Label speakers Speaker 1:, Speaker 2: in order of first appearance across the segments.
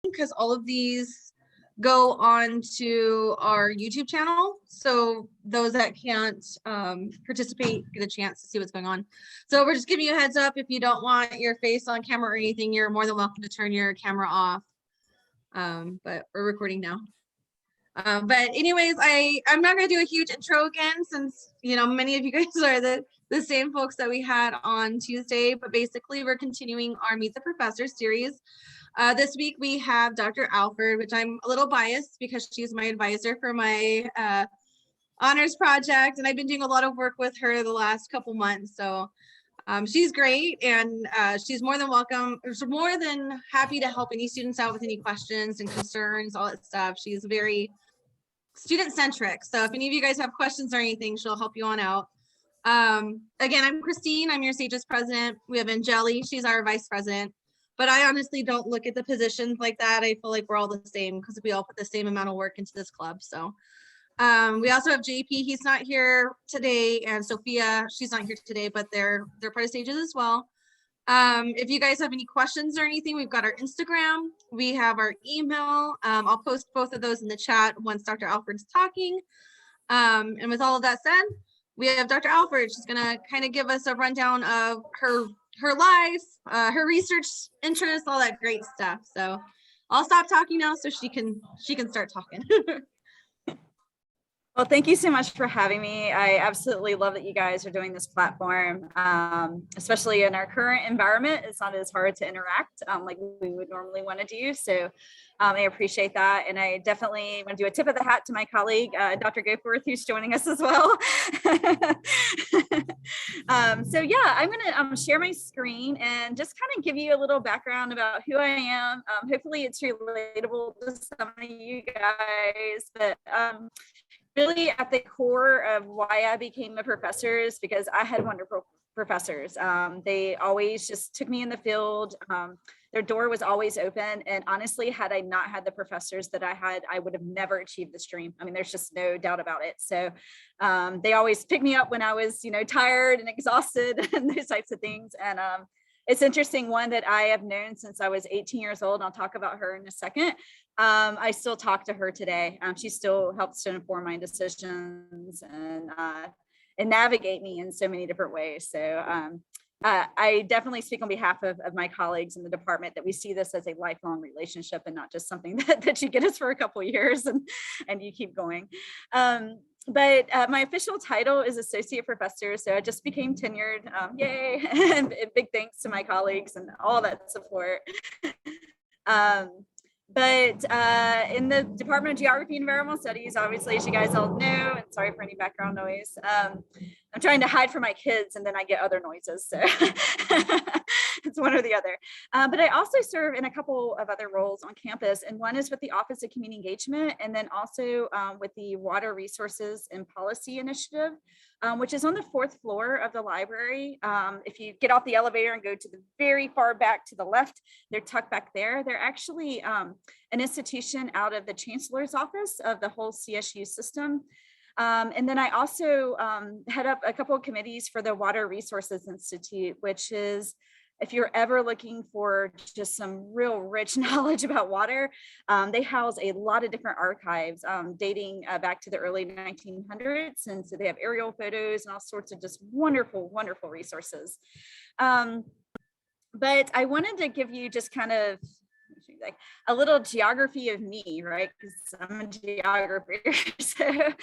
Speaker 1: because all of these go on to our YouTube channel. So those that can't participate get a chance to see what's going on. So we're just giving you a heads up. If you don't want your face on camera or anything, you're more than welcome to turn your camera off. But we're recording now. But anyways, I'm not going to do a huge intro again, since, you know, many of you guys are the same folks that we had on Tuesday. But basically, we're continuing our Meet the Professor series. This week we have Dr. Alford, which I'm a little biased because she's my advisor for my honors project, and I've been doing a lot of work with her the last couple months. So she's great, and she's more than welcome, or more than happy to help any students out with any questions and concerns, all that stuff. She's very student-centric. So if any of you guys have questions or anything, she'll help you on out. Again, I'm Christine. I'm your SAGES president. We have Angeli. She's our vice president. But I honestly don't look at the positions like that. I feel like we're all the same because we all put the same amount of work into this club. So we also have JP. He's not here today, and Sophia. She's not here today, but they're part of SAGES as well. If you guys have any questions or anything, we've got our Instagram. We have our email. I'll post both of those in the chat once Dr. Alford's talking. And with all of that said, we have Dr. Alford. She's gonna kind of give us a rundown of her life, her research interests, all that great stuff. So I'll stop talking now so she can start talking.
Speaker 2: Well, thank you so much for having me. I absolutely love that you guys are doing this platform, especially in our current environment. It's not as hard to interact like we would normally want to do. So I appreciate that. And I definitely want to do a tip of the hat to my colleague, Dr. Goforth, who's joining us as well. So yeah, I'm going to share my screen and just kind of give you a little background about who I am. Hopefully it's relatable to some of you guys, but really at the core of why I became a professor is because I had wonderful professors. They always just took me in the field. Their door was always open. And honestly, had I not had the professors that I had, I would have never achieved this dream. I mean, there's just no doubt about it. So they always picked me up when I was, you know, tired and exhausted and those types of things. And it's interesting, one that I have known since I was 18 years old. And I'll talk about her in a second. I still talk to her today. She still helps to inform my decisions and navigate me in so many different ways. So I definitely speak on behalf of my colleagues in the department that we see this as a lifelong relationship and not just something that you get us for a couple of years and you keep going. But my official title is associate professor. So I just became tenured, yay, and big thanks to my colleagues and all that support. But in the Department of Geography and Environmental Studies, obviously, as you guys all know, and sorry for any background noise, I'm trying to hide from my kids and then I get other noises. So it's one or the other. But I also serve in a couple of other roles on campus. And one is with the Office of Community Engagement, and then also with the Water Resources and Policy Initiative, which is on the 4th floor of the library. If you get off the elevator and go to the very far back to the left, they're tucked back there. They're actually an institution out of the Chancellor's office of the whole CSU system. And then I also head up a couple of committees for the Water Resources Institute, which is, if you're ever looking for just some real rich knowledge about water, they house a lot of different archives dating back to the early 1900s. And so they have aerial photos and all sorts of just wonderful, wonderful resources. But I wanted to give you just kind of like a little geography of me, right? Because I'm a geographer. So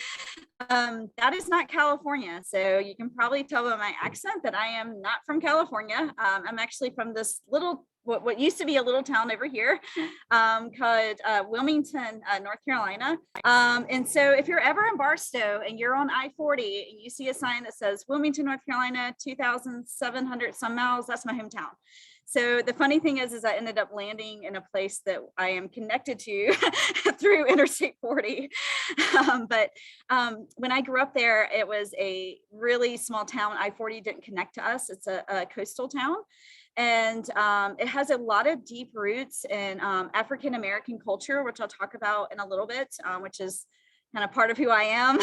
Speaker 2: that is not California. So you can probably tell by my accent that I am not from California. I'm actually from this little, what used to be a little town over here called Wilmington, North Carolina. And so if you're ever in Barstow and you're on I-40 and you see a sign that says Wilmington, North Carolina, 2,700 some miles, that's my hometown. So the funny thing is I ended up landing in a place that I am connected to through Interstate 40. But when I grew up there, it was a really small town. I-40 didn't connect to us. It's a coastal town. And it has a lot of deep roots in African-American culture, which I'll talk about in a little bit, which is kind of part of who I am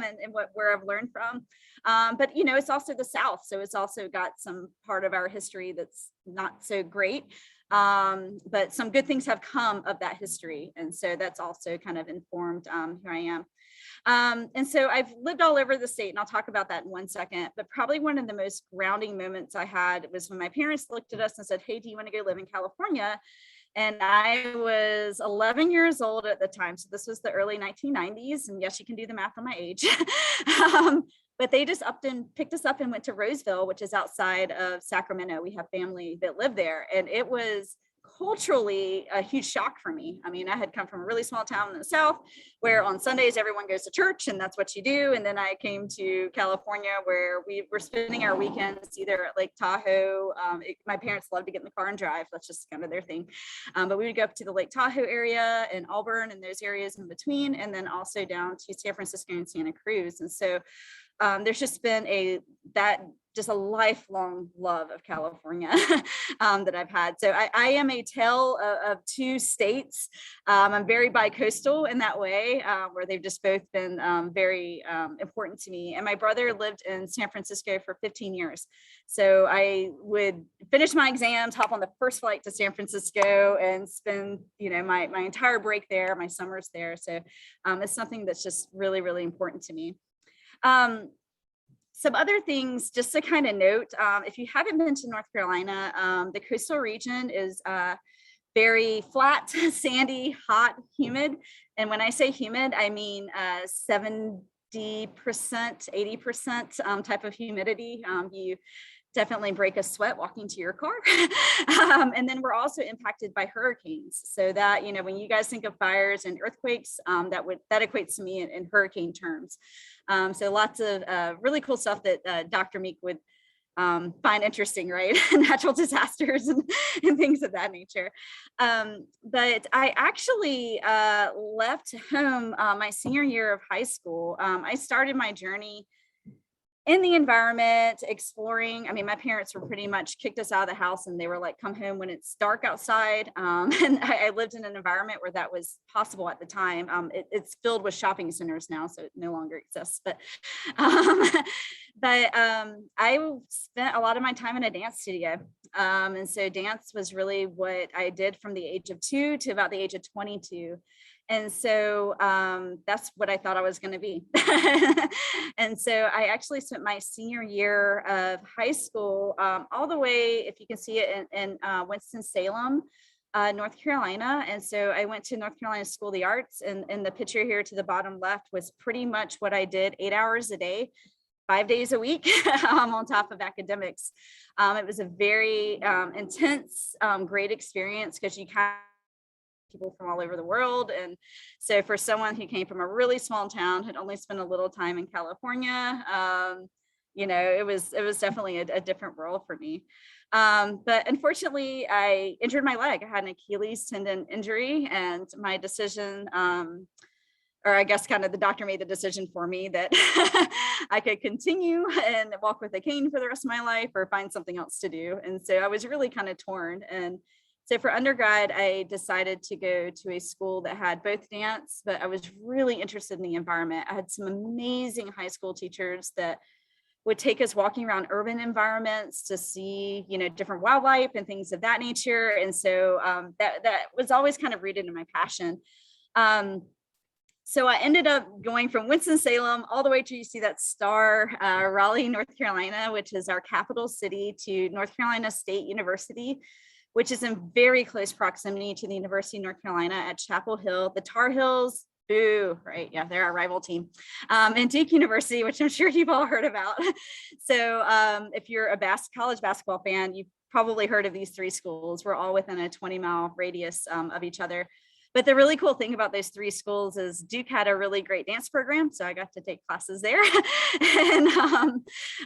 Speaker 2: and where I've learned from. But, you know, it's also the South. So it's also got some part of our history that's not so great. But some good things have come of that history. And so that's also kind of informed who I am. And so I've lived all over the state, and I'll talk about that in one second. But probably one of the most grounding moments I had was when my parents looked at us and said, "Hey, do you want to go live in California?" And I was 11 years old at the time. So this was the early 1990s. And yes, you can do the math on my age. But they just upped and picked us up and went to Roseville, which is outside of Sacramento. We have family that live there. And it was culturally a huge shock for me. I mean, I had come from a really small town in the South where on Sundays everyone goes to church and that's what you do. And then I came to California where we were spending our weekends either at Lake Tahoe. My parents loved to get in the car and drive. That's just kind of their thing. But we would go up to the Lake Tahoe area and Auburn and those areas in between, and then also down to San Francisco and Santa Cruz. And so there's just been a lifelong love of California that I've had. So I am a tale of two states. I'm very bi-coastal in that way, where they've just both been very important to me. And my brother lived in San Francisco for 15 years. So I would finish my exams, hop on the first flight to San Francisco and spend, my entire break there, my summers there. So it's something that's just really, really important to me. Some other things just to kind of note, if you haven't been to North Carolina, the coastal region is very flat, sandy, hot, humid. And when I say humid, I mean 70%, 80% type of humidity. You definitely break a sweat walking to your car. And then we're also impacted by hurricanes. So that, when you guys think of fires and earthquakes, that equates to me in hurricane terms. So lots of really cool stuff that Dr. Meek would find interesting, right? Natural disasters and things of that nature. But I actually left home my senior year of high school. I started my journey in the environment, exploring. I mean, my parents were pretty much kicked us out of the house and they were like, come home when it's dark outside. And I lived in an environment where that was possible at the time. It's filled with shopping centers now, so it no longer exists. But I spent a lot of my time in a dance studio. And so dance was really what I did from the age of 2 to about the age of 22. And so that's what I thought I was going to be. And so I actually spent my senior year of high school all the way, if you can see it, in Winston-Salem, North Carolina. And so I went to North Carolina School of the Arts, and the picture here to the bottom left was pretty much what I did 8 hours a day, 5 days a week on top of academics. It was a very intense, great experience because you kind of people from all over the world. And so for someone who came from a really small town, had only spent a little time in California, it was definitely a different world for me. But unfortunately, I injured my leg. I had an Achilles tendon injury, and my decision, or I guess kind of the doctor made the decision for me that I could continue and walk with a cane for the rest of my life or find something else to do. And so I was really kind of torn. And so for undergrad, I decided to go to a school that had both dance, but I was really interested in the environment. I had some amazing high school teachers that would take us walking around urban environments to see, different wildlife and things of that nature. And so that was always kind of rooted in my passion. So I ended up going from Winston-Salem all the way to, you see that star, Raleigh, North Carolina, which is our capital city, to North Carolina State University, which is in very close proximity to the University of North Carolina at Chapel Hill. The Tar Heels, boo, right? Yeah, they're our rival team. And Duke University, which I'm sure you've all heard about. So if you're a college basketball fan, you've probably heard of these three schools. We're all within a 20-mile radius of each other. But the really cool thing about those three schools is Duke had a really great dance program, so I got to take classes there. And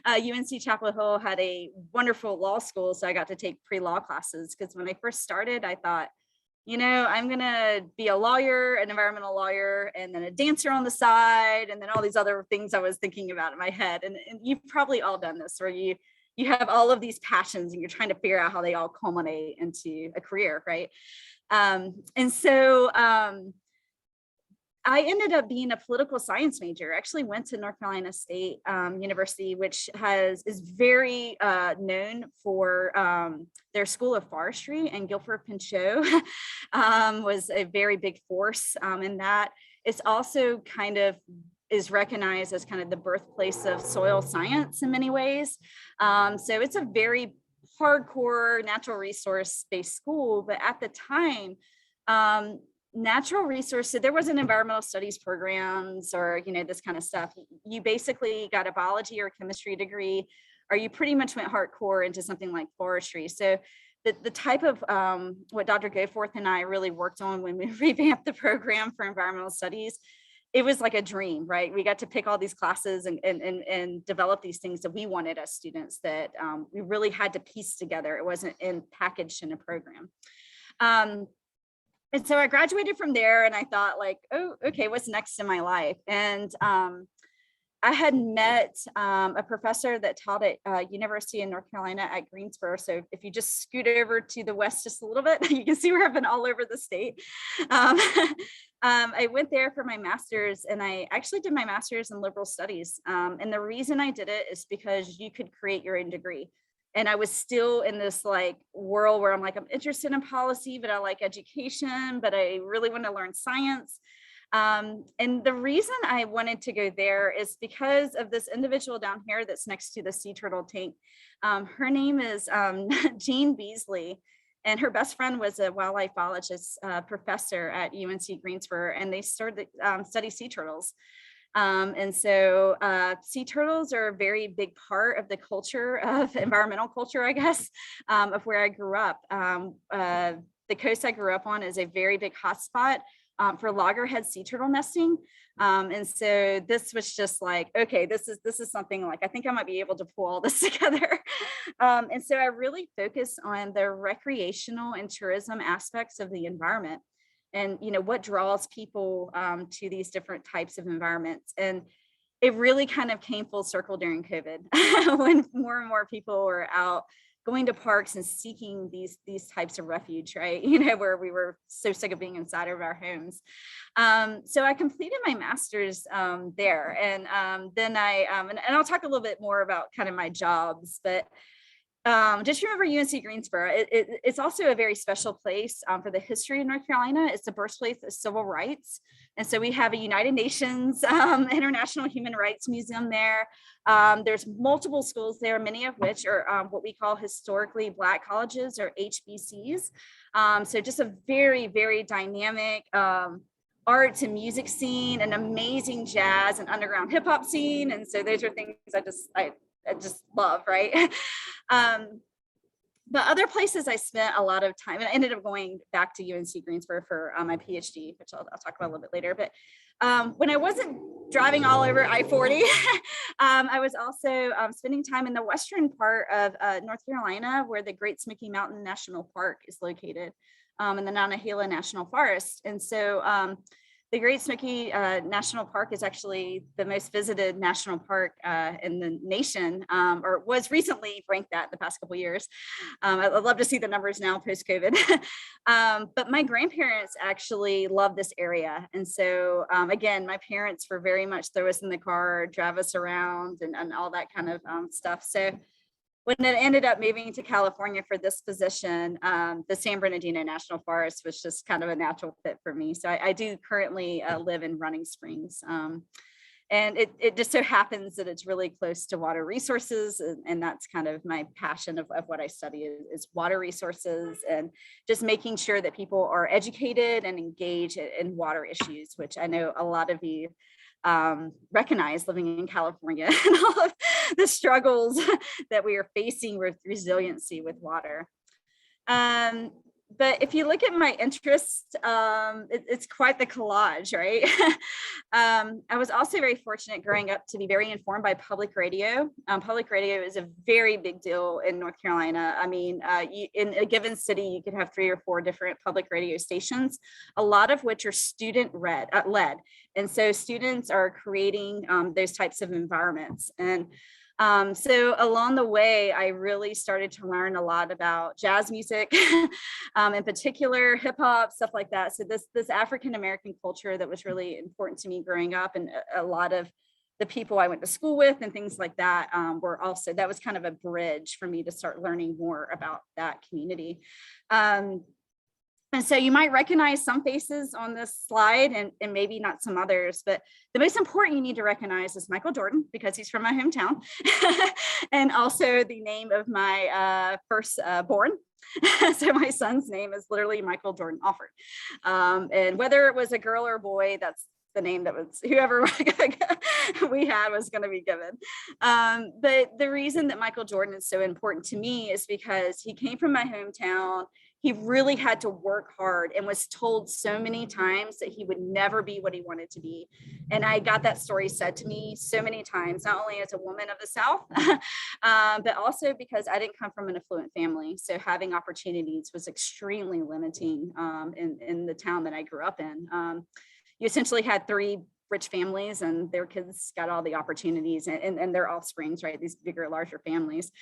Speaker 2: UNC Chapel Hill had a wonderful law school, so I got to take pre-law classes. Because when I first started, I thought, I'm going to be a lawyer, an environmental lawyer, and then a dancer on the side, and then all these other things I was thinking about in my head. And you've probably all done this, where you have all of these passions and you're trying to figure out how they all culminate into a career, right? And so I I ended up being a political science major. I actually went to North Carolina State University, which is very known for their School of Forestry, and Guilford Pinchot was a very big force in that. It's also kind of is recognized as kind of the birthplace of soil science in many ways. So it's a very hardcore natural resource based school, but at the time, natural resources, so there wasn't environmental studies programs or, this kind of stuff. You basically got a biology or chemistry degree, or you pretty much went hardcore into something like forestry. So the type of what Dr. Goforth and I really worked on when we revamped the program for environmental studies, it was like a dream, right? We got to pick all these classes and develop these things that we wanted as students that we really had to piece together. It wasn't packaged in a program. And so I graduated from there, and I thought like, oh, okay, what's next in my life? And I had met a professor that taught at University in North Carolina at Greensboro. So if you just scoot over to the west just a little bit, you can see where I've been all over the state. I went there for my master's, and I actually did my master's in liberal studies. And the reason I did it is because you could create your own degree. And I was still in this like world where I'm like, I'm interested in policy, but I like education, but I really want to learn science. And the reason I wanted to go there is because of this individual down here that's next to the sea turtle tank. Her name is Jean Beasley, and her best friend was a wildlife biologist professor at UNC Greensboro, and they started to study sea turtles. And so sea turtles are a very big part of the culture of environmental culture, I guess, of where I grew up. The coast I grew up on is a very big hotspot for loggerhead sea turtle nesting. And so this was just like, okay, this is something like, I think I might be able to pull all this together. And so I really focused on the recreational and tourism aspects of the environment, and what draws people to these different types of environments. And it really kind of came full circle during COVID when more and more people were out going to parks and seeking these types of refuge, right? Where we were so sick of being inside of our homes. So I completed my master's there, and then and I'll talk a little bit more about kind of my jobs, but just remember UNC Greensboro. It's also a very special place for the history of North Carolina. It's the birthplace of civil rights. And so we have a United Nations International Human Rights Museum there. There's multiple schools there, many of which are what we call historically Black colleges, or HBCs. So just a very, very dynamic arts and music scene, an amazing jazz and underground hip hop scene. And so those are things I just love, right? But other places I spent a lot of time, and I ended up going back to UNC Greensboro for my PhD, which I'll talk about a little bit later. But when I wasn't driving all over I-40, I was also spending time in the western part of North Carolina, where the Great Smoky Mountain National Park is located, in the Nantahala National Forest. And so the Great Smoky National Park is actually the most visited national park in the nation, or was recently ranked that the past couple of years. I'd love to see the numbers now post-COVID. But my grandparents actually love this area. And so again, my parents were very much throw us in the car, drive us around, and all that kind of stuff. So when it ended up moving to California for this position, the San Bernardino National Forest was just kind of a natural fit for me. So I do currently live in Running Springs. And it just so happens that it's really close to water resources. And that's kind of my passion of what I study is water resources, and just making sure that people are educated and engaged in water issues, which I know a lot of you recognize living in California and all of the struggles that we are facing with resiliency with water. But if you look at my interests, it's quite the collage, right? I was also very fortunate growing up to be very informed by public radio. Public radio is a very big deal in North Carolina. I mean, in a given city, you could have 3 or 4 different public radio stations, a lot of which are student led. And so students are creating those types of environments. And So along the way, I really started to learn a lot about jazz music, in particular, hip hop, stuff like that. So this African American culture that was really important to me growing up, and a lot of the people I went to school with and things like that were also, that was kind of a bridge for me to start learning more about that community. And so you might recognize some faces on this slide and maybe not some others, but the most important you need to recognize is Michael Jordan, because he's from my hometown, and also the name of my first born. So my son's name is literally Michael Jordan Alford. And whether it was a girl or a boy, that's the name that was whoever we had was going to be given. But the reason that Michael Jordan is so important to me is because he came from my hometown. He really had to work hard and was told so many times that he would never be what he wanted to be. And I got that story said to me so many times, not only as a woman of the South, but also because I didn't come from an affluent family. So having opportunities was extremely limiting in the town that I grew up in. You essentially had 3 rich families and their kids got all the opportunities and their offsprings, right? These bigger, larger families.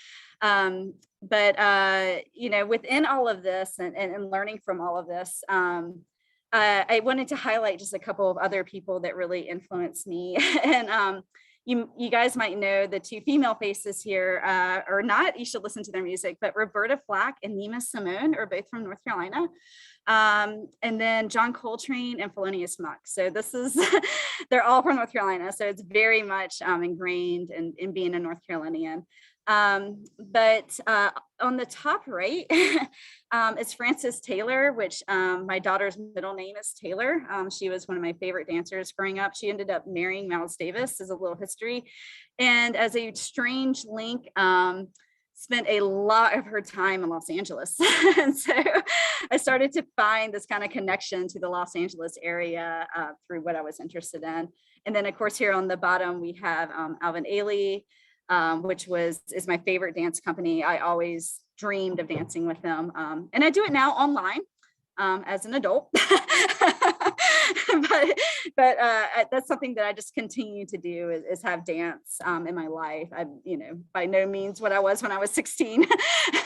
Speaker 2: But you know, within all of this and learning from all of this, I wanted to highlight just a couple of other people that really influenced me. And you guys might know the 2 female faces here, or not, you should listen to their music, but Roberta Flack and Nima Simone are both from North Carolina. And then John Coltrane and Thelonious Monk. So this is, they're all from North Carolina. So it's very much ingrained in being a North Carolinian. But on the top right is Frances Taylor, which my daughter's middle name is Taylor. She was one of my favorite dancers growing up. She ended up marrying Miles Davis, as a little history. And as a strange link, spent a lot of her time in Los Angeles. And so I started to find this kind of connection to the Los Angeles area through what I was interested in. And then of course, here on the bottom, we have Alvin Ailey, which is my favorite dance company. I always dreamed of dancing with them. And I do it now online as an adult. but that's something that I just continue to do is have dance in my life. I'm, you know, by no means what I was when I was 16,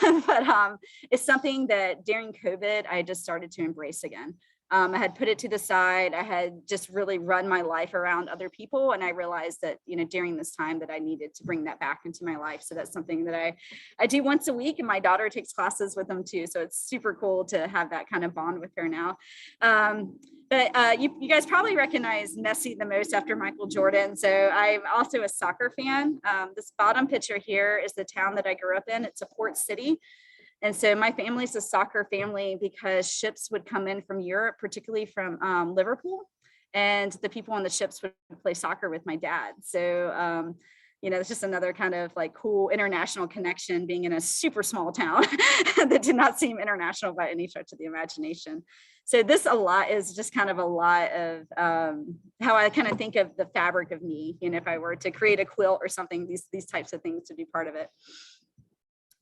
Speaker 2: but it's something that during COVID, I just started to embrace again. I had put it to the side. I had just really run my life around other people. And I realized that, you know, during this time that I needed to bring that back into my life. So that's something that I do once a week, and my daughter takes classes with them too. So it's super cool to have that kind of bond with her now. But you guys probably recognize Messi the most after Michael Jordan. So I'm also a soccer fan. This bottom picture here is the town that I grew up in. It's a port city. And so my family's a soccer family because ships would come in from Europe, particularly from Liverpool, and the people on the ships would play soccer with my dad. So, you know, it's just another kind of like cool international connection being in a super small town that did not seem international by any stretch of the imagination. So this a lot is just kind of a lot of how I kind of think of the fabric of me. You know, if I were to create a quilt or something, these types of things to be part of it.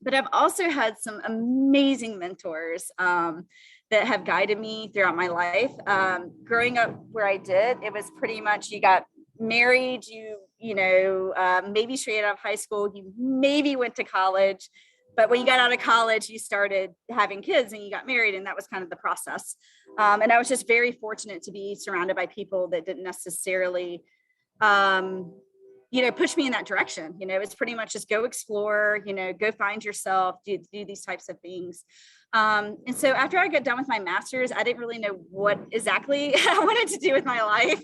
Speaker 2: But I've also had some amazing mentors that have guided me throughout my life. Growing up where I did, it was pretty much you got married, you know, maybe straight out of high school, you maybe went to college, but when you got out of college, you started having kids and you got married, and that was kind of the process. And I was just very fortunate to be surrounded by people that didn't necessarily you know, push me in that direction. You know, it's pretty much just go explore, you know, go find yourself, do these types of things. And so after I got done with my master's, I didn't really know what exactly I wanted to do with my life.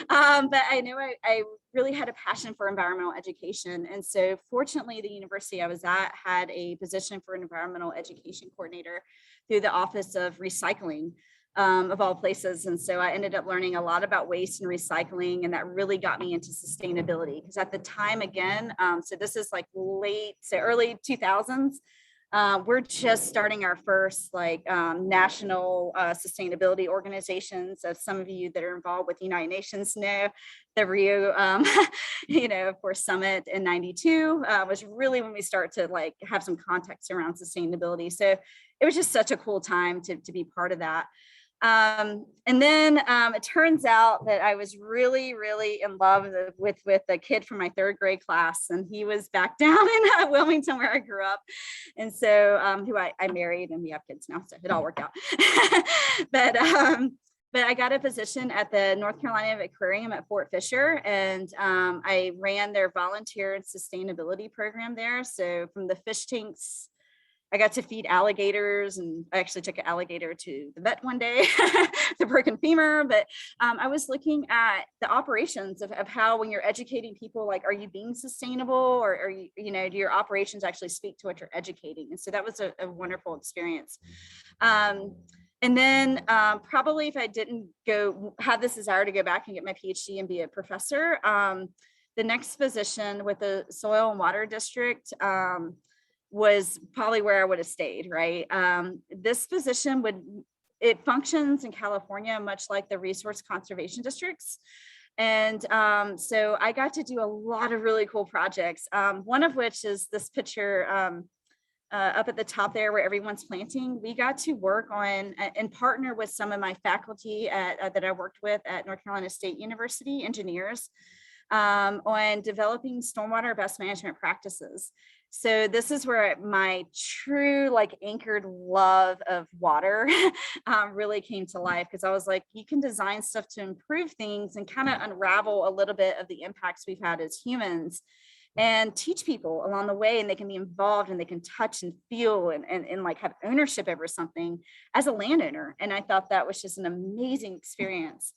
Speaker 2: But I knew I really had a passion for environmental education. And so fortunately, the university I was at had a position for an environmental education coordinator through the Office of Recycling. Of all places. And so I ended up learning a lot about waste and recycling, and that really got me into sustainability, because at the time, again, so this is like early 2000s, we're just starting our first like national sustainability organizations. So some of you that are involved with the United Nations know the Rio, you know, of course, summit in 92 was really when we start to like have some context around sustainability. So it was just such a cool time to be part of that. And then it turns out that I was really, really in love with a kid from my 3rd grade class, and he was back down in Wilmington where I grew up. And so who I married, and we have kids now, so it all worked out. But I got a position at the North Carolina Aquarium at Fort Fisher, and I ran their volunteer and sustainability program there. So from the fish tanks, I got to feed alligators, and I actually took an alligator to the vet one day, the broken femur. But I was looking at the operations of how, when you're educating people, like, are you being sustainable, or are you, do your operations actually speak to what you're educating? And so that was a wonderful experience. And then probably if I didn't have this desire to go back and get my PhD and be a professor, the next position with the Soil and Water District was probably where I would have stayed, right? This position it functions in California much like the resource conservation districts. And so I got to do a lot of really cool projects, one of which is this picture up at the top there where everyone's planting. We got to work on and partner with some of my faculty that I worked with at North Carolina State University, engineers, on developing stormwater best management practices. So this is where my true, like, anchored love of water really came to life, because I was like, you can design stuff to improve things and kind of unravel a little bit of the impacts we've had as humans, and teach people along the way, and they can be involved, and they can touch and feel and like have ownership over something as a landowner. And I thought that was just an amazing experience.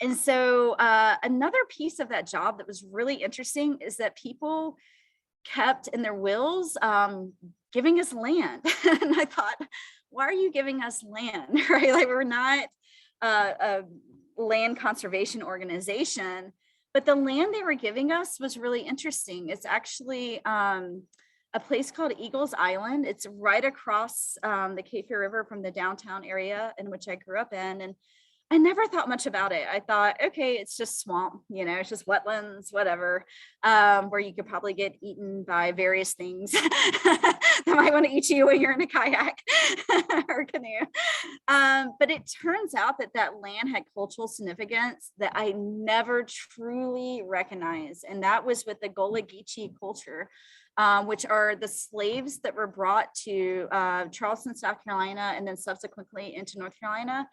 Speaker 2: And so another piece of that job that was really interesting is that people kept in their wills giving us land. And I thought, why are you giving us land, right? Like, we're not a land conservation organization, but the land they were giving us was really interesting. It's actually a place called Eagles Island. It's right across the Cape Fear River from the downtown area in which I grew up in. And I never thought much about it. I thought, okay, it's just swamp, it's just wetlands, whatever, where you could probably get eaten by various things that might want to eat you when you're in a kayak or canoe. But it turns out that land had cultural significance that I never truly recognized. And that was with the Gullah Geechee culture, which are the slaves that were brought to Charleston, South Carolina, and then subsequently into North Carolina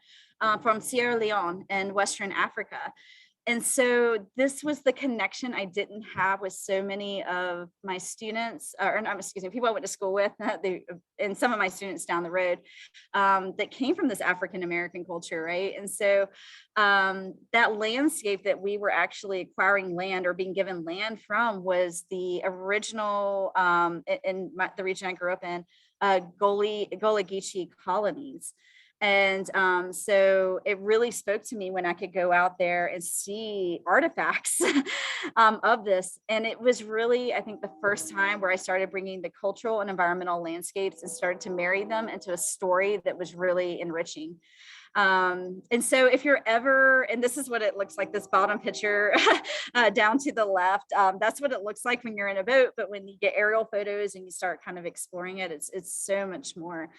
Speaker 2: from Sierra Leone and Western Africa. And so this was the connection I didn't have with so many of my students, or not, excuse me, people I went to school with, and some of my students down the road that came from this African-American culture, right? And so that landscape that we were actually acquiring land or being given land from was the original, in the region I grew up in, Gullah Geechee colonies. And so it really spoke to me when I could go out there and see artifacts of this. And it was really, I think, the first time where I started bringing the cultural and environmental landscapes and started to marry them into a story that was really enriching. And so if you're ever, and this is what it looks like, this bottom picture down to the left, that's what it looks like when you're in a boat. But when you get aerial photos and you start kind of exploring it, it's so much more.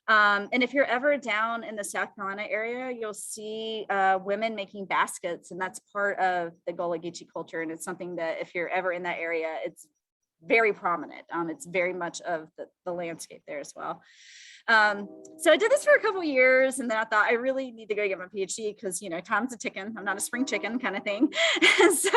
Speaker 2: And if you're ever down in the South Carolina area, you'll see women making baskets, and that's part of the Gullah Geechee culture. And it's something that if you're ever in that area, it's very prominent. It's very much of the landscape there as well. So I did this for a couple of years, and then I thought I really need to go get my PhD because, time's a ticking. I'm not a spring chicken kind of thing. So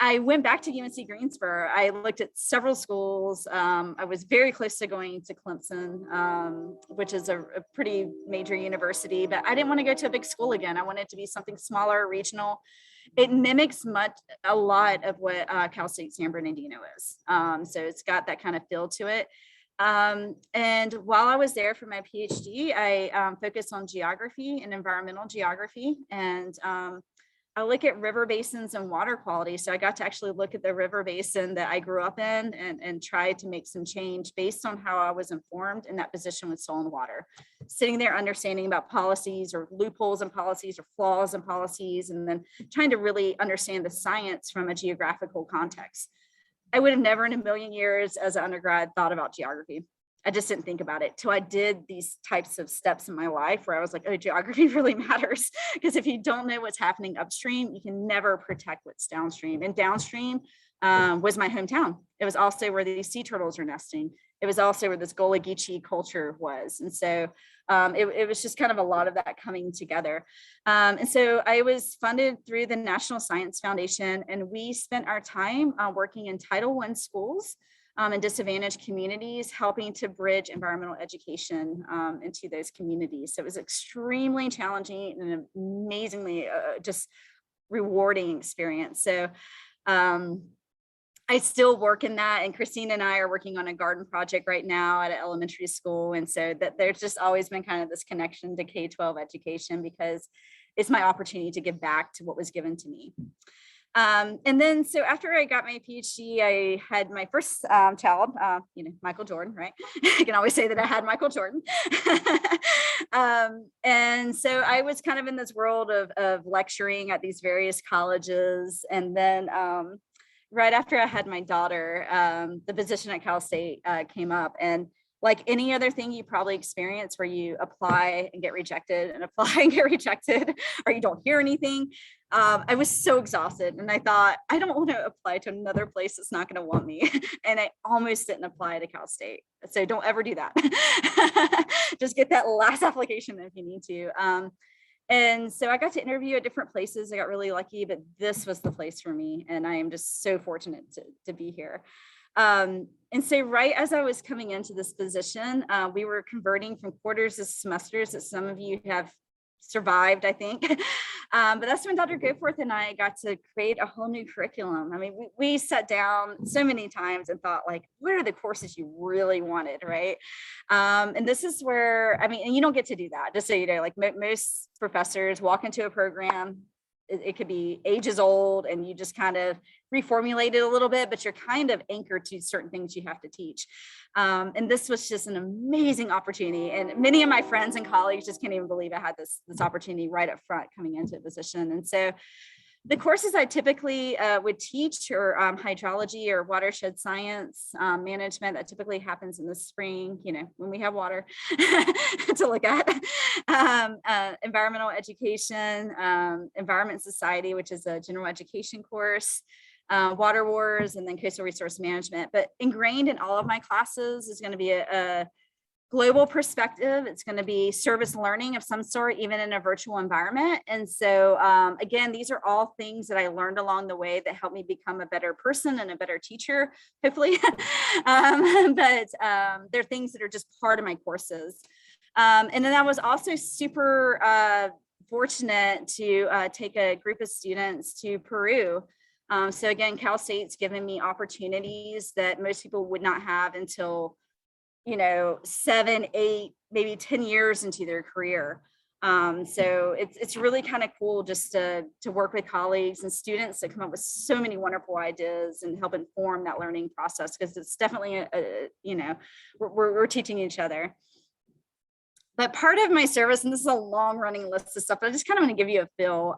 Speaker 2: I went back to UNC Greensboro. I looked at several schools. I was very close to going to Clemson, which is a pretty major university, but I didn't want to go to a big school again. I wanted it to be something smaller, regional. It mimics a lot of what Cal State San Bernardino is. So it's got that kind of feel to it. And while I was there for my PhD, I focused on geography and environmental geography. And I look at river basins and water quality. So I got to actually look at the river basin that I grew up in and try to make some change based on how I was informed in that position with soil and water. Sitting there understanding about policies or loopholes in policies or flaws in policies, and then trying to really understand the science from a geographical context. I would have never in a million years as an undergrad thought about geography. I just didn't think about it till I did these types of steps in my life where I was like, oh, geography really matters. Because if you don't know what's happening upstream, you can never protect what's downstream. And downstream was my hometown. It was also where these sea turtles are nesting. It was also where this Gullah Geechee culture was. And so it was just kind of a lot of that coming together. And so I was funded through the National Science Foundation, and we spent our time working in Title I schools in disadvantaged communities, helping to bridge environmental education into those communities. So it was extremely challenging and an amazingly just rewarding experience. So I still work in that, and Christine and I are working on a garden project right now at an elementary school. And so that there's just always been kind of this connection to K-12 education, because it's my opportunity to give back to what was given to me. And then, so after I got my PhD, I had my first child, Michael Jordan, right? I can always say that I had Michael Jordan. And so I was kind of in this world of lecturing at these various colleges. And then right after I had my daughter, the position at Cal State came up. And like any other thing you probably experience, where you apply and get rejected and apply and get rejected, or you don't hear anything. I was so exhausted, and I thought, I don't want to apply to another place that's not going to want me. And I almost didn't apply to Cal State. So don't ever do that. Just get that last application if you need to. And so I got to interview at different places. I got really lucky, but this was the place for me. And I am just so fortunate to be here. And so right as I was coming into this position, we were converting from quarters to semesters that some of you have survived, I think. But that's when Dr. Goforth and I got to create a whole new curriculum. I mean, we sat down so many times and thought, like, what are the courses you really wanted, right? And this is where, I mean, and you don't get to do that, just so you know, like most professors walk into a program, it could be ages old, and you just kind of reformulate it a little bit, but you're kind of anchored to certain things you have to teach. And this was just an amazing opportunity. And many of my friends and colleagues just can't even believe I had this opportunity right up front coming into a position. And so the courses I typically would teach are hydrology or watershed science management. That typically happens in the spring, when we have water to look at. Environmental education, environment society, which is a general education course, water wars, and then coastal resource management. But ingrained in all of my classes is going to be a global perspective. It's going to be service learning of some sort, even in a virtual environment. And so again, these are all things that I learned along the way that helped me become a better person and a better teacher, hopefully. But they're things that are just part of my courses. And then I was also super fortunate to take a group of students to Peru. So again, Cal State's given me opportunities that most people would not have until 7, 8, maybe 10 years into their career. So it's really kind of cool just to work with colleagues and students that come up with so many wonderful ideas and help inform that learning process, because it's definitely we're teaching each other. But part of my service, and this is a long running list of stuff, but I just kind of want to give you a feel.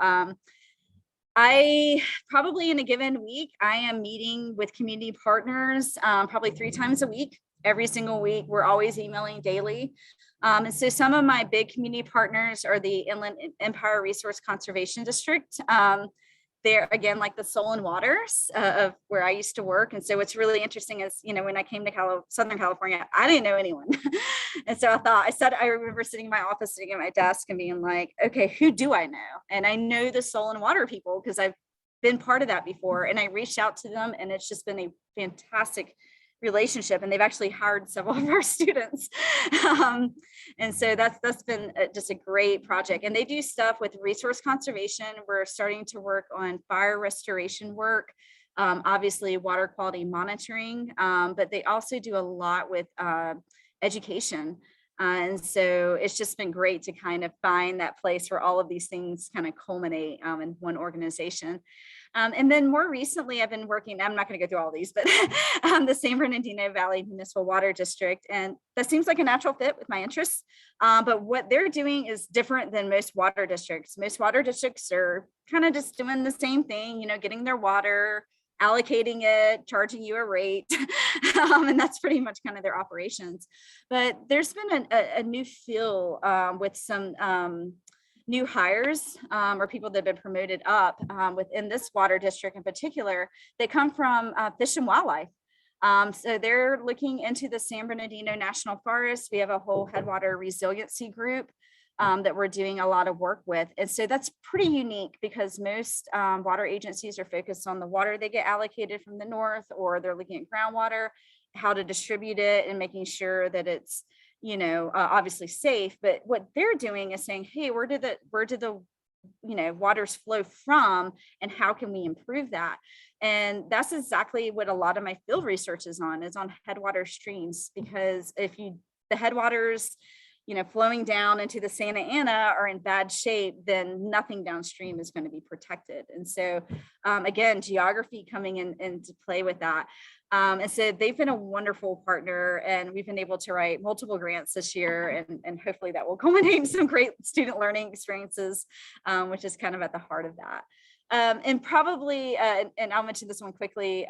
Speaker 2: I probably in a given week, I am meeting with community partners probably 3 times a week. Every single week, we're always emailing daily. And so some of my big community partners are the Inland Empire Resource Conservation District. They're, again, like the soul and waters of where I used to work. And so what's really interesting is, when I came to Southern California, I didn't know anyone. And so I remember sitting in my office, sitting at my desk and being like, okay, who do I know? And I know the soul and water people because I've been part of that before. And I reached out to them, and it's just been a fantastic relationship, and they've actually hired several of our students. And so that's been just a great project. And they do stuff with resource conservation. We're starting to work on fire restoration work, obviously water quality monitoring, but they also do a lot with education. And so it's just been great to kind of find that place where all of these things kind of culminate in one organization. And then more recently, I've been working, I'm not going to go through all these, but the San Bernardino Valley Municipal Water District. And that seems like a natural fit with my interests. But what they're doing is different than most water districts. Most water districts are kind of just doing the same thing, getting their water allocating it, charging you a rate, and that's pretty much kind of their operations. But there's been a new feel with some new hires or people that have been promoted up within this water district in particular. They come from Fish and Wildlife. So they're looking into the San Bernardino National Forest. We have a whole headwater resiliency group that we're doing a lot of work with. And so that's pretty unique because most water agencies are focused on the water they get allocated from the north, or they're looking at groundwater, how to distribute it and making sure that it's, you know, obviously safe. But what they're doing is saying, hey, where did the you know, waters flow from, and how can we improve that? And that's exactly what a lot of my field research is on headwater streams, because if the headwaters, you know, flowing down into the Santa Ana are in bad shape, then nothing downstream is going to be protected. And so again, geography coming into play with that. And so they've been a wonderful partner, and we've been able to write multiple grants this year, and hopefully that will culminate in some great student learning experiences, which is kind of at the heart of that. And probably, and I'll mention this one quickly,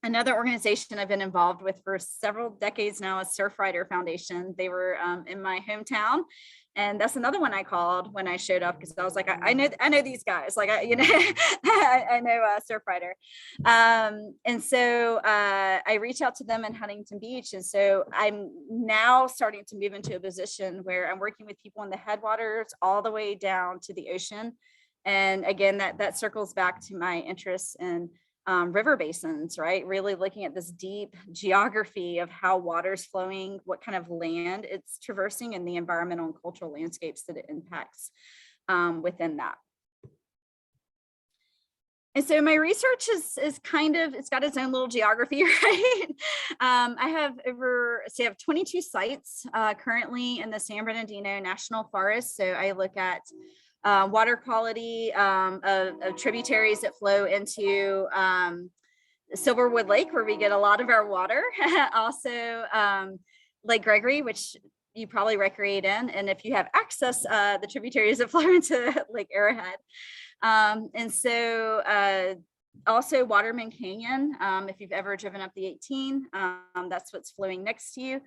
Speaker 2: another organization I've been involved with for several decades now is Surfrider Foundation. They were in my hometown, and that's another one I called when I showed up, because I was like, I know these guys, like you know, I know Surfrider, and so I reached out to them in Huntington Beach, and so I'm now starting to move into a position where I'm working with people in the headwaters all the way down to the ocean, and again, that circles back to my interests in river basins, right? Really looking at this deep geography of how water's flowing, what kind of land it's traversing, and the environmental and cultural landscapes that it impacts within that. And so my research is kind of, it's got its own little geography, right? I have I have 22 sites currently in the San Bernardino National Forest. So I look at water quality of tributaries that flow into Silverwood Lake, where we get a lot of our water. Also Lake Gregory, which you probably recreate in, and if you have access, the tributaries that flow into Lake Arrowhead. And so also Waterman Canyon, if you've ever driven up the 18, that's what's flowing next to you.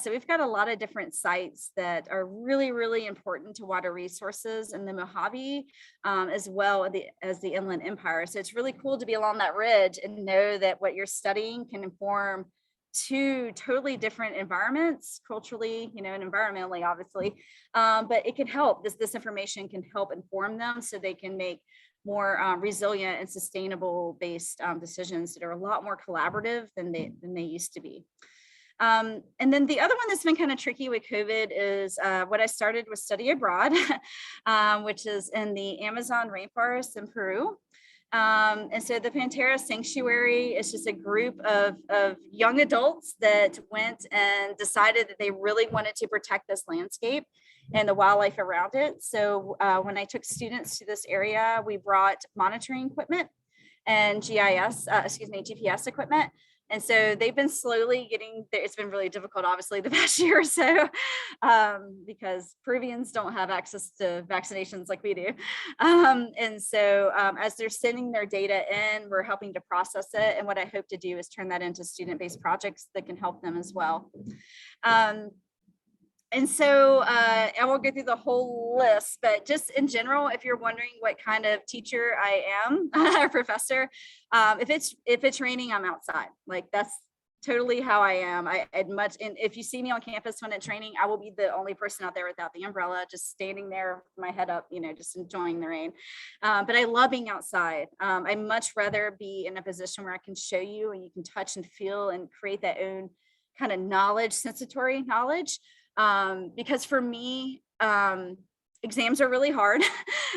Speaker 2: So we've got a lot of different sites that are really, really important to water resources in the Mojave, as well as the Inland Empire. So it's really cool to be along that ridge and know that what you're studying can inform two totally different environments, culturally, you know, and environmentally, obviously, but it can help. This information can help inform them so they can make more resilient and sustainable based decisions that are a lot more collaborative than they used to be. And then the other one that's been kind of tricky with COVID is what I started with Study Abroad, which is in the Amazon rainforest in Peru. And so the Pantera Sanctuary is just a group of young adults that went and decided that they really wanted to protect this landscape and the wildlife around it. So when I took students to this area, we brought monitoring equipment and GPS equipment. And so they've been slowly getting there. It's been really difficult, obviously, the past year or so, because Peruvians don't have access to vaccinations like we do. And so as they're sending their data in, we're helping to process it. And what I hope to do is turn that into student-based projects that can help them as well. And so I won't go through the whole list, but just in general, if you're wondering what kind of teacher I am, or professor, if it's raining, I'm outside. Like that's totally how I am. And if you see me on campus when it's raining, I will be the only person out there without the umbrella, just standing there, my head up, you know, just enjoying the rain. But I love being outside. I much rather be in a position where I can show you and you can touch and feel and create that own kind of knowledge, sensory knowledge. Because for me, exams are really hard.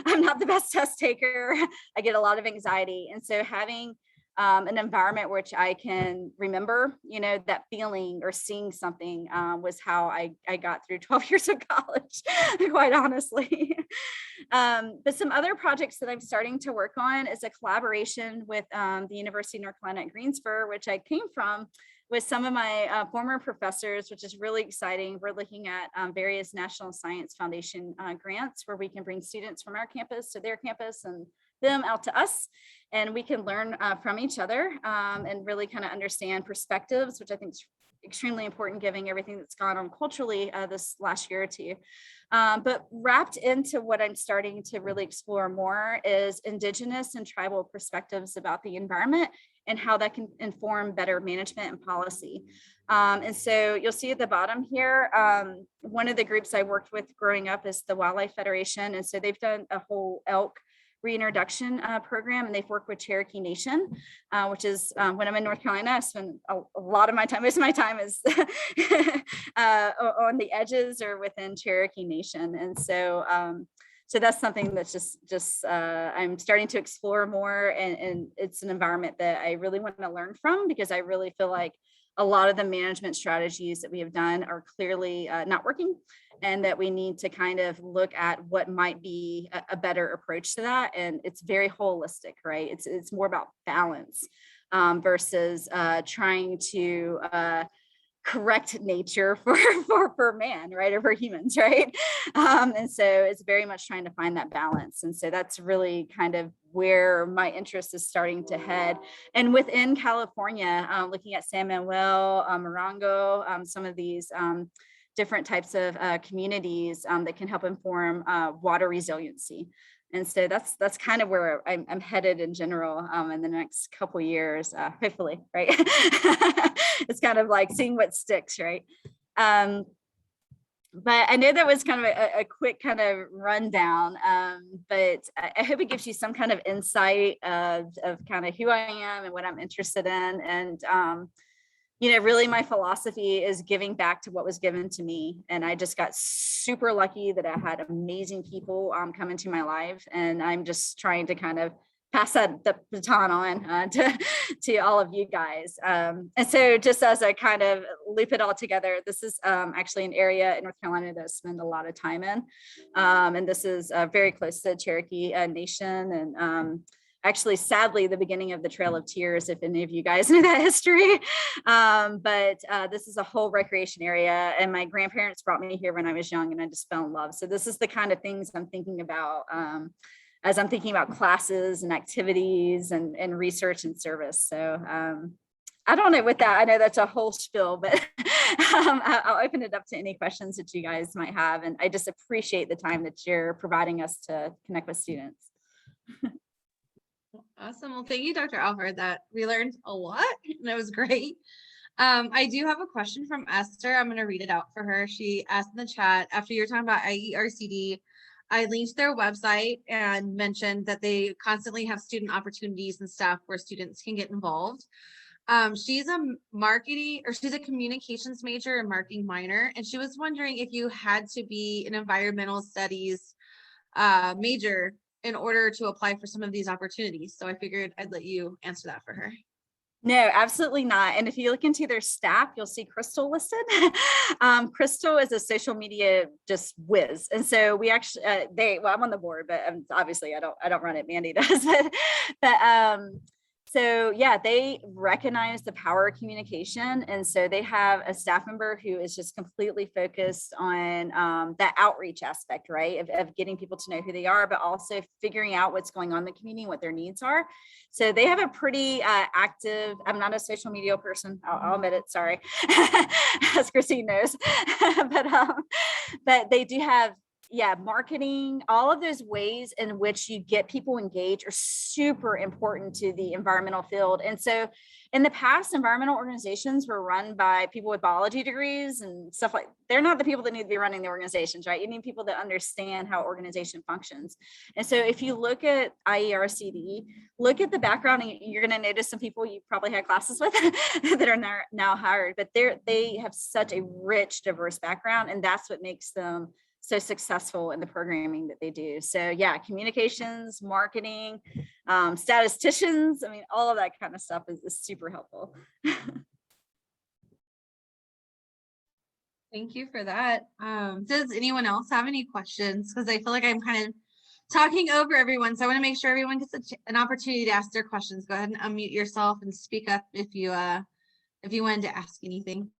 Speaker 2: I'm not the best test taker. I get a lot of anxiety. And so having an environment which I can remember, you know, that feeling or seeing something was how I got through 12 years of college, quite honestly. But some other projects that I'm starting to work on is a collaboration with the University of North Carolina at Greensboro, which I came from, with some of my former professors, which is really exciting. We're looking at various National Science Foundation grants where we can bring students from our campus to their campus and them out to us, and we can learn from each other and really kind of understand perspectives, which I think is extremely important given everything that's gone on culturally this last year or two. But wrapped into what I'm starting to really explore more is Indigenous and tribal perspectives about the environment and how that can inform better management and policy. And so you'll see at the bottom here, one of the groups I worked with growing up is the Wildlife Federation. And so they've done a whole elk reintroduction program, and they've worked with Cherokee Nation, which is when I'm in North Carolina, I spend a lot of my time, most of my time is on the edges or within Cherokee Nation. And so so that's something that's just I'm starting to explore more, and it's an environment that I really want to learn from, because I really feel like a lot of the management strategies that we have done are clearly not working, and that we need to kind of look at what might be a better approach to that. And it's very holistic, right? It's more about balance versus trying to correct nature for man, right? Or for humans, right? And so it's very much trying to find that balance. And so that's really kind of where my interest is starting to head. And within California, looking at San Manuel, Morongo, some of these different types of communities that can help inform water resiliency. And so that's kind of where I'm headed in general in the next couple of years, hopefully, right? It's kind of like seeing what sticks, right? But I know that was kind of a quick kind of rundown, but I hope it gives you some kind of insight of kind of who I am and what I'm interested in. And you know, really my philosophy is giving back to what was given to me. And I just got super lucky that I had amazing people come into my life. And I'm just trying to kind of pass the baton on to all of you guys. And so just as I kind of loop it all together, this is actually an area in North Carolina that I spend a lot of time in. And this is very close to the Cherokee Nation. And actually, sadly, the beginning of the Trail of Tears, if any of you guys know that history. But this is a whole recreation area, and my grandparents brought me here when I was young, and I just fell in love. So this is the kind of things I'm thinking about as I'm thinking about classes and activities and research and service. So I don't know with that, I know that's a whole spiel, but I'll open it up to any questions that you guys might have. And I just appreciate the time that you're providing us to connect with students.
Speaker 1: Awesome. Well, thank you, Dr. Alford. That we learned a lot, and it was great. I do have a question from Esther. I'm going to read it out for her. She asked in the chat, after you were talking about IERCD, I linked their website and mentioned that they constantly have student opportunities and stuff where students can get involved. She's a she's a communications major and marketing minor, and she was wondering if you had to be an environmental studies major in order to apply for some of these opportunities. So I figured I'd let you answer that for her.
Speaker 2: No, absolutely not. And if you look into their staff, you'll see Crystal listed. Crystal is a social media just whiz. And so we actually, well, I'm on the board, but obviously I don't run it, Mandy does. but so yeah, they recognize the power of communication. And so they have a staff member who is just completely focused on that outreach aspect, right? Of getting people to know who they are, but also figuring out what's going on in the community, what their needs are. So they have a pretty active, I'm not a social media person, I'll admit it, sorry, as Christine knows, but they do have, yeah, marketing, all of those ways in which you get people engaged are super important to the environmental field. And so in the past, environmental organizations were run by people with biology degrees and stuff like, they're not the people that need to be running the organizations, right? You need people that understand how organization functions. And so if you look at IERCD, look at the background, and you're going to notice some people you probably had classes with that are now hired, but they have such a rich, diverse background, and that's what makes them so successful in the programming that they do. So yeah, communications, marketing, statisticians, I mean, all of that kind of stuff is super helpful.
Speaker 1: Thank you for that. Does anyone else have any questions? Because I feel like I'm kind of talking over everyone. So I want to make sure everyone gets an opportunity to ask their questions. Go ahead and unmute yourself and speak up if you wanted to ask anything.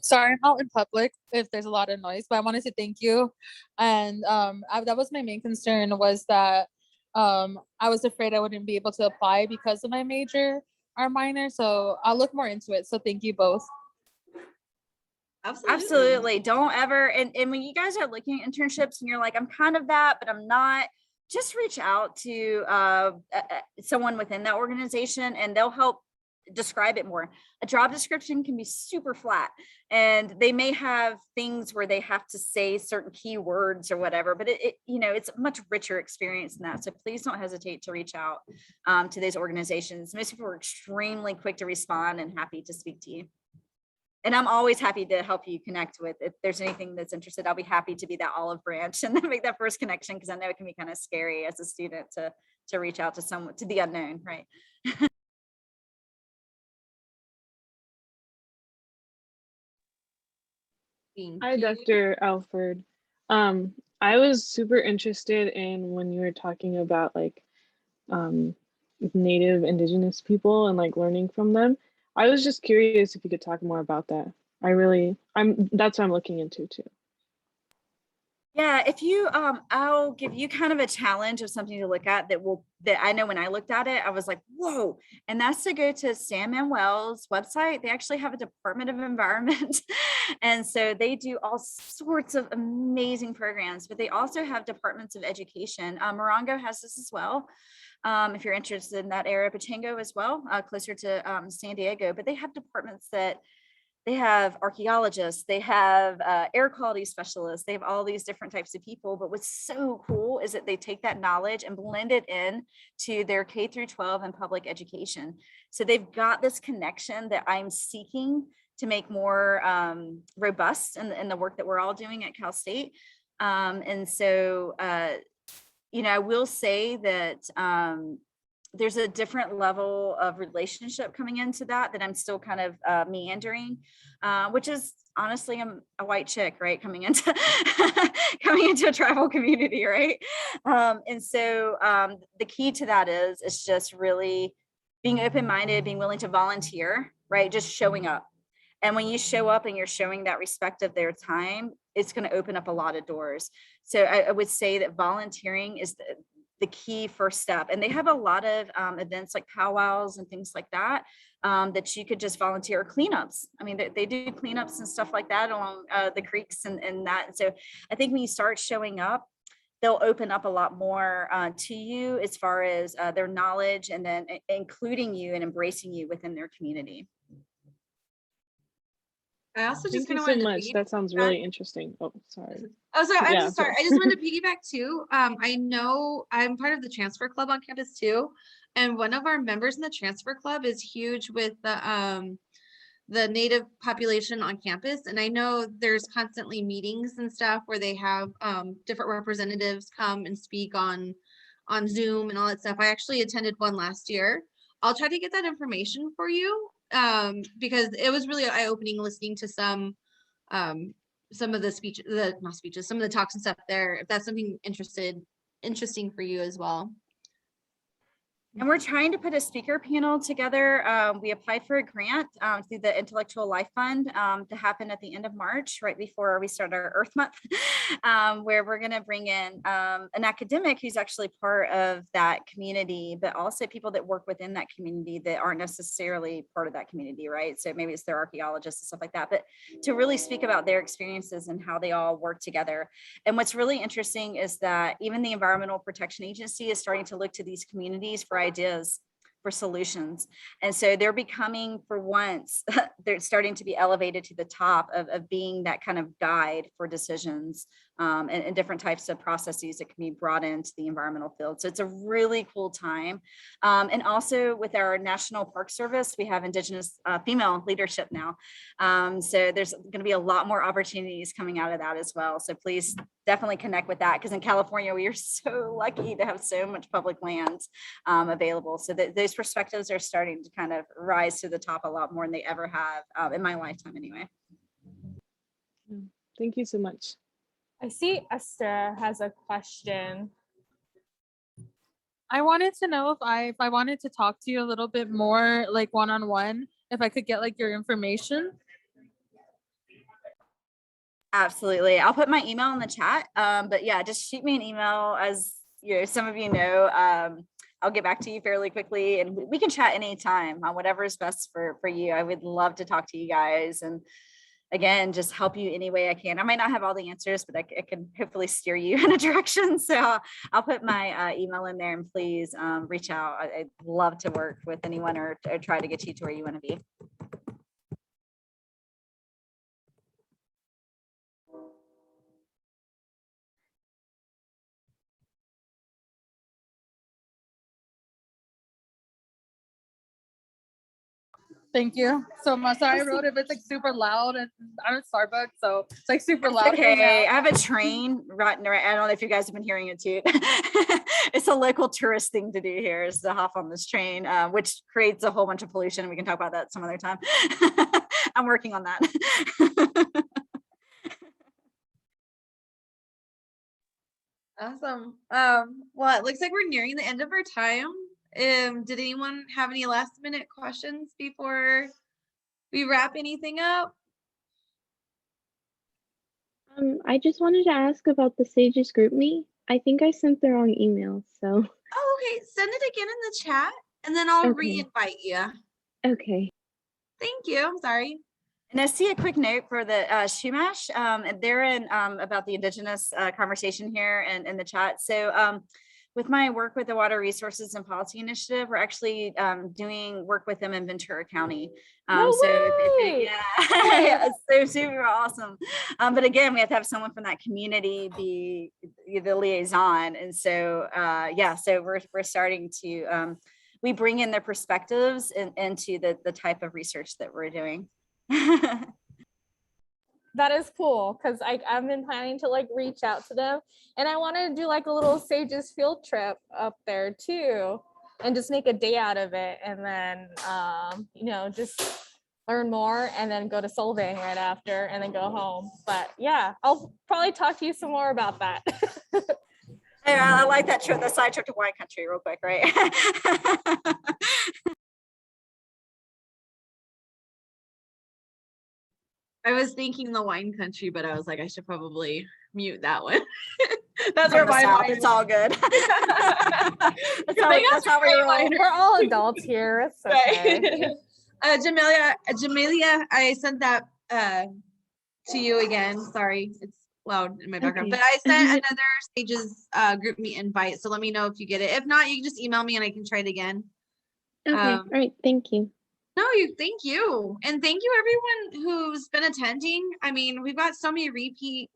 Speaker 3: Sorry, I'm out in public if there's a lot of noise, but I wanted to thank you. And that was my main concern, was that I was afraid I wouldn't be able to apply because of my major or minor. So I'll look more into it. So thank you both.
Speaker 2: Absolutely. Don't ever, and when you guys are looking at internships and you're like, I'm kind of that, but I'm not, just reach out to someone within that organization and they'll help describe it more. A job description can be super flat and they may have things where they have to say certain keywords or whatever, but it's a much richer experience than that. So please don't hesitate to reach out to those organizations. Most people are extremely quick to respond and happy to speak to you. And I'm always happy to help you connect with, if there's anything that's interested, I'll be happy to be that olive branch and then make that first connection, because I know it can be kind of scary as a student to reach out to someone, to the unknown, right?
Speaker 4: Hi, Dr. Alford. I was super interested in when you were talking about like Native Indigenous people and like learning from them. I was just curious if you could talk more about that. That's what I'm looking into too.
Speaker 2: Yeah, if you I'll give you kind of a challenge of something to look at that I know when I looked at it, I was like, whoa. And that's to go to Sam Manuel's website. They actually have a Department of Environment. And so they do all sorts of amazing programs, but they also have departments of education. Morongo has this as well. If you're interested in that area, Pachango as well, closer to San Diego, but they have departments that they have archaeologists, they have air quality specialists, they have all these different types of people. But what's so cool is that they take that knowledge and blend it in to their K through 12 and public education. So they've got this connection that I'm seeking to make more robust in the work that we're all doing at Cal State. And so, I will say that there's a different level of relationship coming into that I'm still kind of meandering, which is honestly, I'm a white chick, right? Coming into a tribal community, right? And so the key to that is just really being open-minded, being willing to volunteer, right? Just showing up. And when you show up and you're showing that respect of their time, it's going to open up a lot of doors. So I would say that volunteering is the key first step. And they have a lot of events like powwows and things like that, that you could just volunteer, or cleanups. I mean, they do cleanups and stuff like that along the creeks and that. And so I think when you start showing up, they'll open up a lot more to you as far as their knowledge, and then including you and embracing you within their community.
Speaker 1: I also just
Speaker 4: Thank
Speaker 1: kind
Speaker 4: you
Speaker 1: of
Speaker 4: so
Speaker 1: wanted
Speaker 4: much.
Speaker 1: to
Speaker 4: That sounds really interesting. Oh, sorry.
Speaker 1: Oh, sorry. I'm
Speaker 4: Yeah,
Speaker 1: so sorry. I just wanted to piggyback too. I know I'm part of the transfer club on campus too, and one of our members in the transfer club is huge with the Native population on campus. And I know there's constantly meetings and stuff where they have different representatives come and speak on Zoom and all that stuff. I actually attended one last year. I'll try to get that information for you, because it was really eye-opening listening to some of the some of the talks and stuff there, if that's something interesting for you as well.
Speaker 2: And we're trying to put a speaker panel together. We applied for a grant through the Intellectual Life Fund to happen at the end of March, right before we start our Earth Month, where we're going to bring in an academic who's actually part of that community, but also people that work within that community that aren't necessarily part of that community, right? So maybe it's their archaeologists and stuff like that, but to really speak about their experiences and how they all work together. And what's really interesting is that even the Environmental Protection Agency is starting to look to these communities for ideas, for solutions. And so they're becoming, for once, they're starting to be elevated to the top of being that kind of guide for decisions and different types of processes that can be brought into the environmental field. So it's a really cool time. And also with our National Park Service, we have Indigenous female leadership now. So there's going to be a lot more opportunities coming out of that as well. So please definitely connect with that, because in California, we are so lucky to have so much public land available. So that those perspectives are starting to kind of rise to the top a lot more than they ever have in my lifetime anyway.
Speaker 4: Thank you so much.
Speaker 5: I see Esther has a question.
Speaker 3: I wanted to know if I wanted to talk to you a little bit more, like one-on-one, if I could get like your information.
Speaker 2: Absolutely. I'll put my email in the chat. But yeah, just shoot me an email. As you know, some of you know, I'll get back to you fairly quickly, and we can chat anytime on whatever is best for you. I would love to talk to you guys, and again, just help you any way I can. I might not have all the answers, but I can hopefully steer you in a direction. So I'll put my email in there, and please reach out. I'd love to work with anyone or try to get you to where you want to be.
Speaker 3: Thank you so much. Sorry, I wrote if it's like super loud, and I'm at Starbucks, so it's like super loud.
Speaker 2: Okay, I have a train right. I don't know if you guys have been hearing it too. It's a local tourist thing to do here, is to hop on this train, which creates a whole bunch of pollution. We can talk about that some other time. I'm working on that.
Speaker 1: Awesome. Well, it looks like we're nearing the end of our time. Did anyone have any last minute questions before we wrap anything up?
Speaker 6: I just wanted to ask about the Sages group me. I think I sent the wrong email, so.
Speaker 1: Oh, okay. Send it again in the chat, and then I'll
Speaker 6: Okay.
Speaker 1: re-invite you.
Speaker 6: Okay.
Speaker 1: Thank you. I'm sorry.
Speaker 2: And I see a quick note for the Shumash, and they're in about the Indigenous conversation here and in the chat. So with my work with the Water Resources and Policy Initiative, we're actually doing work with them in Ventura County.
Speaker 5: No way!
Speaker 2: Yeah, it's so super awesome. But again, we have to have someone from that community be the liaison. And so, yeah, so we're starting to, we bring in their perspectives into the type of research that we're doing.
Speaker 5: That is cool, because I've been planning to like reach out to them, and I want to do like a little Sages field trip up there too, and just make a day out of it, and then you know, just learn more and then go to Solvang right after and then go home. But yeah, I'll probably talk to you some more about that.
Speaker 2: I like that trip, the side trip to wine country real quick, right?
Speaker 1: I was thinking the wine country, but I was like, I should probably mute that one. That's
Speaker 2: From
Speaker 1: where
Speaker 2: the
Speaker 1: my
Speaker 2: South,
Speaker 1: mind
Speaker 2: it's all good. That's how we roll.
Speaker 5: We're all adults here. It's okay.
Speaker 1: Jamelia, I sent that to you again. Sorry, it's loud in my background.
Speaker 6: Okay.
Speaker 1: But I sent another Sages group me invite, so let me know if you get it. If not, you can just email me and I can try it again.
Speaker 6: Okay. All right. Thank you.
Speaker 1: No, thank you. And thank you everyone who's been attending. I mean, we've got so many repeat,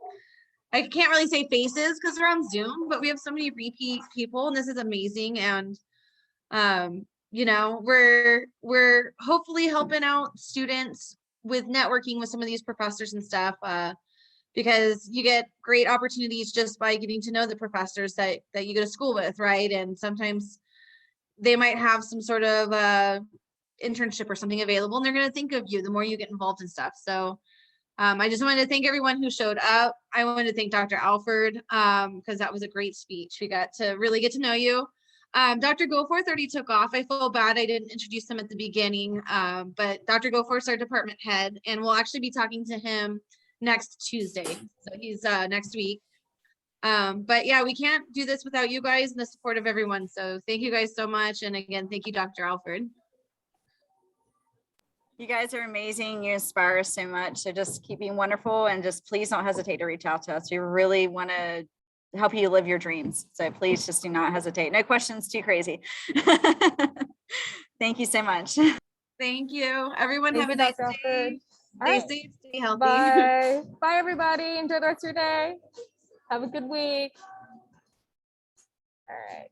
Speaker 1: I can't really say faces because we're on Zoom, but we have so many repeat people, and this is amazing. And you know, we're hopefully helping out students with networking with some of these professors and stuff, because you get great opportunities just by getting to know the professors that you go to school with, right? And sometimes they might have some sort of internship or something available, and they're going to think of you the more you get involved in stuff. So I just wanted to thank everyone who showed up. I wanted to thank Dr. Alford because that was a great speech. We got to really get to know you. Dr. Goforth already took off. I feel bad I didn't introduce him at the beginning, but Dr. Goforth's our department head, and we'll actually be talking to him next Tuesday. So he's next week. But yeah, we can't do this without you guys and the support of everyone. So thank you guys so much. And again, thank you, Dr. Alford.
Speaker 2: You guys are amazing. You inspire us so much. So just keep being wonderful, and just please don't hesitate to reach out to us. We really want to help you live your dreams. So please just do not hesitate. No questions too crazy. Thank you so much.
Speaker 1: Thank you. Everyone
Speaker 5: Thank
Speaker 1: have a
Speaker 5: you,
Speaker 1: nice
Speaker 5: Dr.
Speaker 1: day.
Speaker 5: Alford. All
Speaker 1: Stay
Speaker 5: right.
Speaker 1: safe, stay healthy.
Speaker 5: Bye. Bye, everybody. Enjoy the rest of your day. Have a good week. All right.